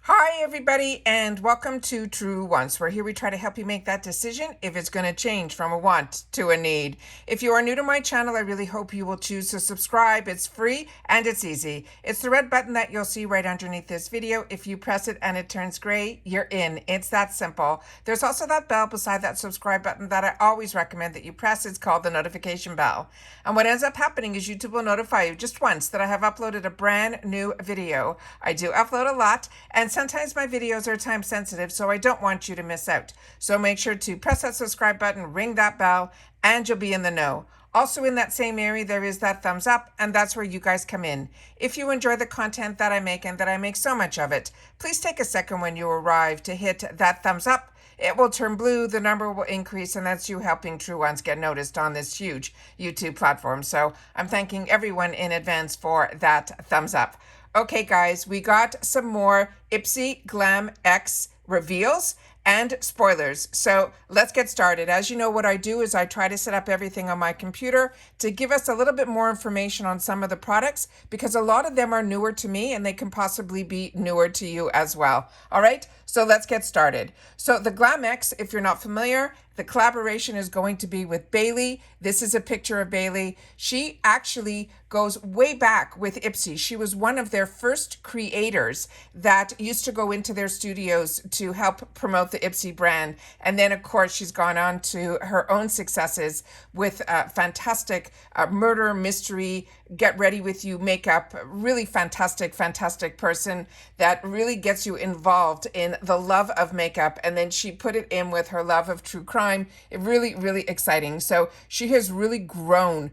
Hi, everybody, and welcome to True Wants, where here we try to help you make that decision if it's going to change from a want to a need. If you are new to my channel, I really hope you will choose to subscribe. It's free and it's easy. It's the red button that you'll see right underneath this video. If you press it and it turns gray, you're in. It's that simple. There's also that bell beside that subscribe button that I always recommend that you press. It's called the notification bell. And what ends up happening is YouTube will notify you just once that I have uploaded a brand new video. I do upload a lot, and sometimes my videos are time sensitive, so I don't want you to miss out. So make sure to press that subscribe button, ring that bell, and you'll be in the know. Also in that same area, there is that thumbs up, and that's where you guys come in. If you enjoy the content that I make, and that I make so much of it, please take a second when you arrive to hit that thumbs up. It will turn blue, the number will increase, and that's you helping True Ones get noticed on this huge YouTube platform. So I'm thanking everyone in advance for that thumbs up. Okay, guys, we got some more IPSY Glam X reveals and spoilers. So let's get started. As you know, what I do is I try to set up everything on my computer to give us a little bit more information on some of the products, because a lot of them are newer to me and they can possibly be newer to you as well. All right, so let's get started. So the Glam X, if you're not familiar, the collaboration is going to be with Bailey. This is a picture of Bailey. She actually goes way back with IPSY. She was one of their first creators that used to go into their studios to help promote the IPSY brand. And then, of course, she's gone on to her own successes with fantastic murder, mystery, get ready with you makeup. Really fantastic person that really gets you involved in the love of makeup. And then she put it in with her love of true crime. Really exciting. So she has really grown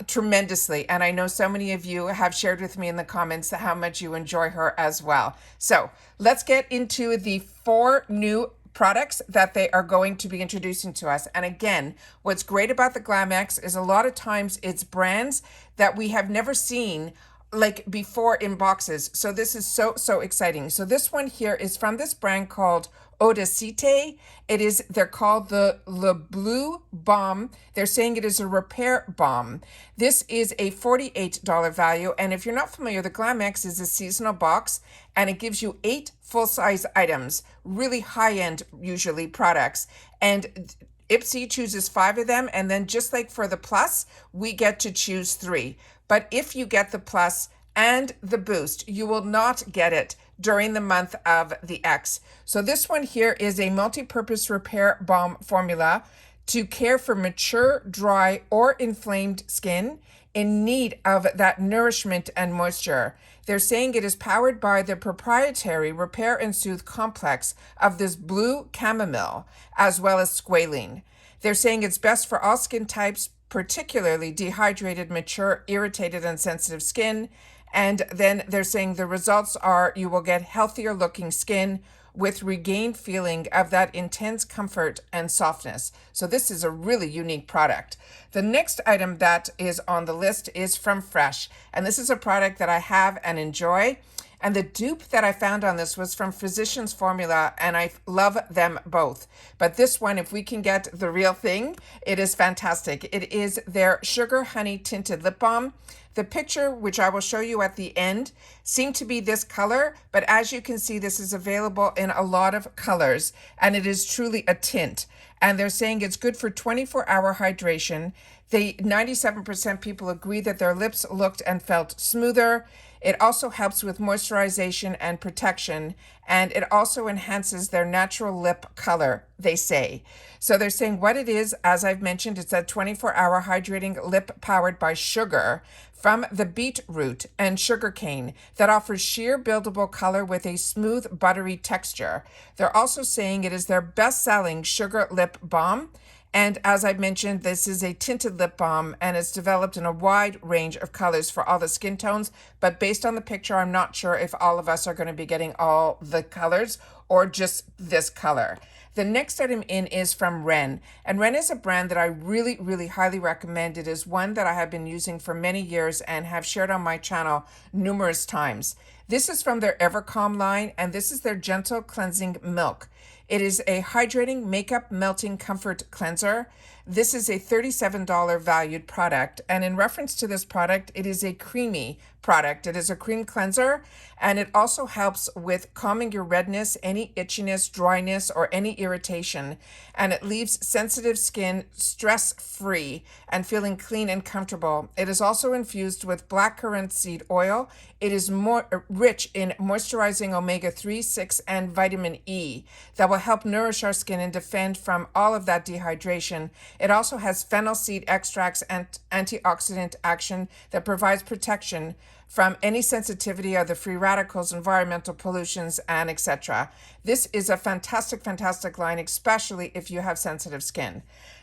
tremendously, and I know so many of you have shared with me in the comments how much you enjoy her as well. So let's get into the 4 new products that they are going to be introducing to us. And again, what's great about the Glam X is a lot of times it's brands that we have never seen like before in boxes. So this is so exciting. So this one here is from this brand called Odesite. They're called the Le Bleu Balm. They're saying it is a repair balm. This is a $48 value. And if you're not familiar, the Glam X is a seasonal box, and it gives you 8 full-size items, really high-end, usually, products. And IPSY chooses 5 of them, and then just like for the plus, we get to choose 3. But if you get the plus and the boost, you will not get it during the month of the X. So this one here is a multi-purpose repair balm formula to care for mature, dry, or inflamed skin in need of that nourishment and moisture. They're saying it is powered by the proprietary Repair and Soothe complex of this blue chamomile, as well as squalene. They're saying it's best for all skin types, particularly dehydrated, mature, irritated, and sensitive skin. And then they're saying the results are you will get healthier looking skin with regained feeling of that intense comfort and softness. So this is a really unique product. The next item that is on the list is from Fresh. And this is a product that I have and enjoy. And the dupe that I found on this was from Physicians Formula, and I love them both. But this one, if we can get the real thing, it is fantastic. It is their Sugar Honey Tinted Lip Balm. The picture, which I will show you at the end, seemed to be this color, but as you can see, this is available in a lot of colors, and it is truly a tint. And they're saying it's good for 24-hour hydration. 97% people agree that their lips looked and felt smoother. It also helps with moisturization and protection, and it also enhances their natural lip color, they say. So they're saying what it is, as I've mentioned, it's a 24-hour hydrating lip powered by sugar from the beetroot and sugarcane that offers sheer buildable color with a smooth, buttery texture. They're also saying it is their best-selling sugar lip balm. And as I mentioned, this is a tinted lip balm, and it's developed in a wide range of colors for all the skin tones. But based on the picture, I'm not sure if all of us are going to be getting all the colors or just this color. The next item in is from Ren. And Ren is a brand that I really highly recommend. It is one that I have been using for many years and have shared on my channel numerous times. This is from their Evercalm line, and this is their Gentle Cleansing Milk. It is a hydrating makeup melting comfort cleanser. This is a $37 valued product. And in reference to this product, it is a creamy product. It is a cream cleanser, and it also helps with calming your redness, any itchiness, dryness, or any irritation. And it leaves sensitive skin stress-free and feeling clean and comfortable. It is also infused with blackcurrant seed oil. It is more rich in moisturizing omega-3, 6, and vitamin E that will help nourish our skin and defend from all of that dehydration. It also has fennel seed extracts and antioxidant action that provides protection from any sensitivity of the free radicals, environmental pollutions, and etc. This is a fantastic, fantastic line, especially if you have sensitive skin.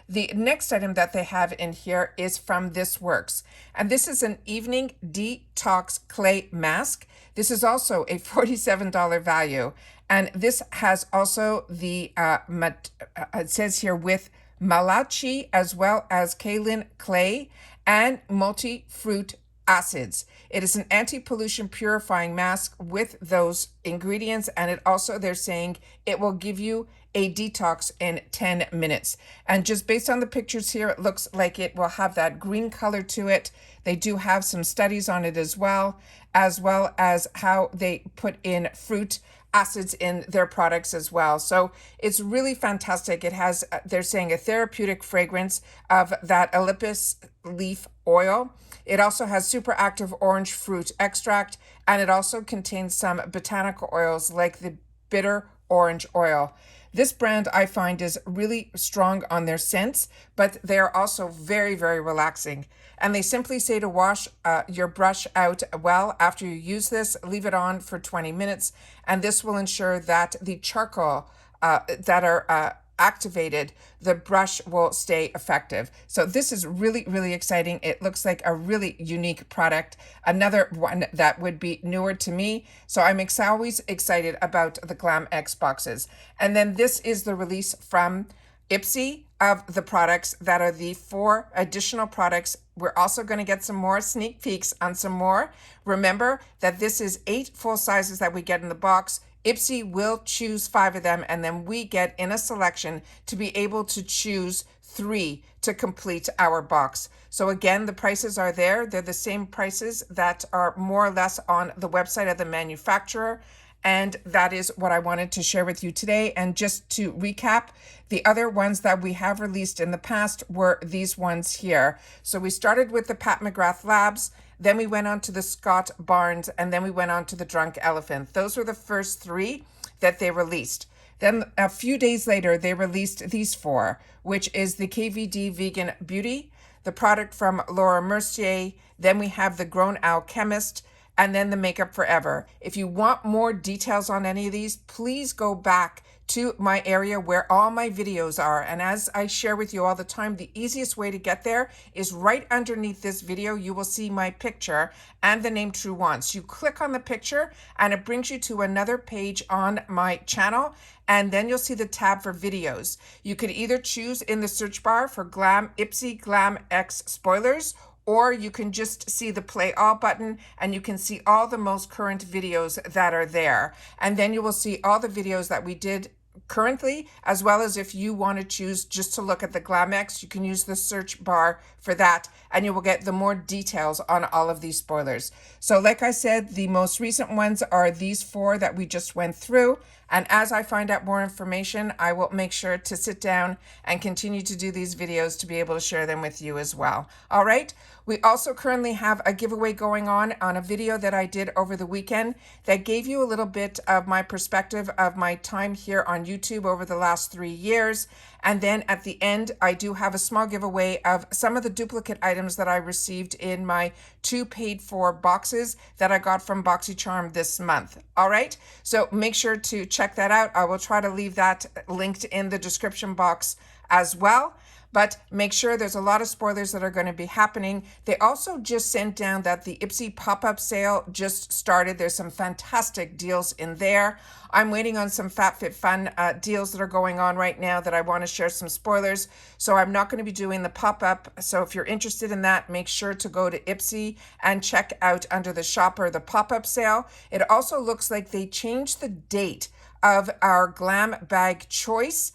The next item that they have in here is from This Works, and this is an evening detox clay mask. This is also a $47 value, and this has also the, it says here with malachi as well as kaolin clay and multi-fruit acids. It is an anti-pollution purifying mask with those ingredients, and it also, they're saying, it will give you a detox in 10 minutes. And just based on the pictures here, it looks like it will have that green color to it. They do have some studies on it as well as how they put in fruit acids in their products as well. So it's really fantastic. It has, they're saying, a therapeutic fragrance of that eucalyptus leaf oil. It also has super active orange fruit extract, and it also contains some botanical oils like the bitter orange oil. This brand, I find, is really strong on their scents, but they're also very, very relaxing. And they simply say to wash your brush out well after you use this, leave it on for 20 minutes, and this will ensure that the charcoal that are activated, the brush will stay effective. So this is really, really exciting. It looks like a really unique product, another one that would be newer to me. So I'm always excited about the Glam X boxes. And then this is the release from IPSY of the products that are the 4 additional products. We're also going to get some more sneak peeks on some more. Remember that this is 8 full sizes that we get in the box. IPSY will choose 5 of them, and then we get in a selection to be able to choose 3 to complete our box. So again, the prices are there. They're the same prices that are more or less on the website of the manufacturer. And that is what I wanted to share with you today. And just to recap, the other ones that we have released in the past were these ones here. So we started with the Pat McGrath Labs, then we went on to the Scott Barnes, and then we went on to the Drunk Elephant. Those were the first 3 that they released. Then a few days later, they released these 4, which is the KVD Vegan Beauty, the product from Laura Mercier, then we have the Grown Alchemist, and then the Makeup Forever. If you want more details on any of these, please go back to my area where all my videos are. And as I share with you all the time, the easiest way to get there is right underneath this video. You will see my picture and the name True Wants. You click on the picture and it brings you to another page on my channel, and then you'll see the tab for videos. You could either choose in the search bar for IPSY Glam X spoilers, or you can just see the play all button and you can see all the most current videos that are there. And then you will see all the videos that we did currently, as well as if you want to choose just to look at the Glam X, you can use the search bar for that, and you will get the more details on all of these spoilers. So like I said, the most recent ones are these 4 that we just went through. And as I find out more information, I will make sure to sit down and continue to do these videos to be able to share them with you as well. All right. We also currently have a giveaway going on a video that I did over the weekend that gave you a little bit of my perspective of my time here on YouTube over the last 3 years. And then at the end, I do have a small giveaway of some of the duplicate items that I received in my 2 paid for boxes that I got from BoxyCharm this month. All right. So make sure to check that out. I will try to leave that linked in the description box as well. But make sure there's a lot of spoilers that are going to be happening. They also just sent down that the IPSY pop-up sale just started. There's some fantastic deals in there. I'm waiting on some FabFitFun deals that are going on right now that I want to share some spoilers. So I'm not going to be doing the pop-up. So if you're interested in that, make sure to go to IPSY and check out under the shopper the pop-up sale. It also looks like they changed the date of our Glam Bag Choice.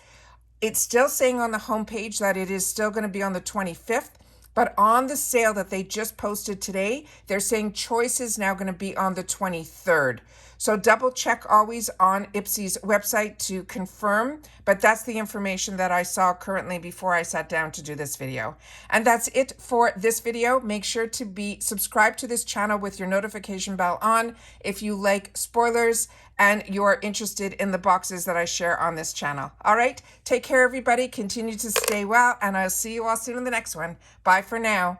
It's still saying on the homepage that it is still going to be on the 25th, but on the sale that they just posted today, they're saying choice is now going to be on the 23rd. So double check always on IPSY's website to confirm, but that's the information that I saw currently before I sat down to do this video. And that's it for this video. Make sure to be subscribed to this channel with your notification bell on if you like spoilers and you're interested in the boxes that I share on this channel. All right, take care everybody, continue to stay well, and I'll see you all soon in the next one. Bye for now.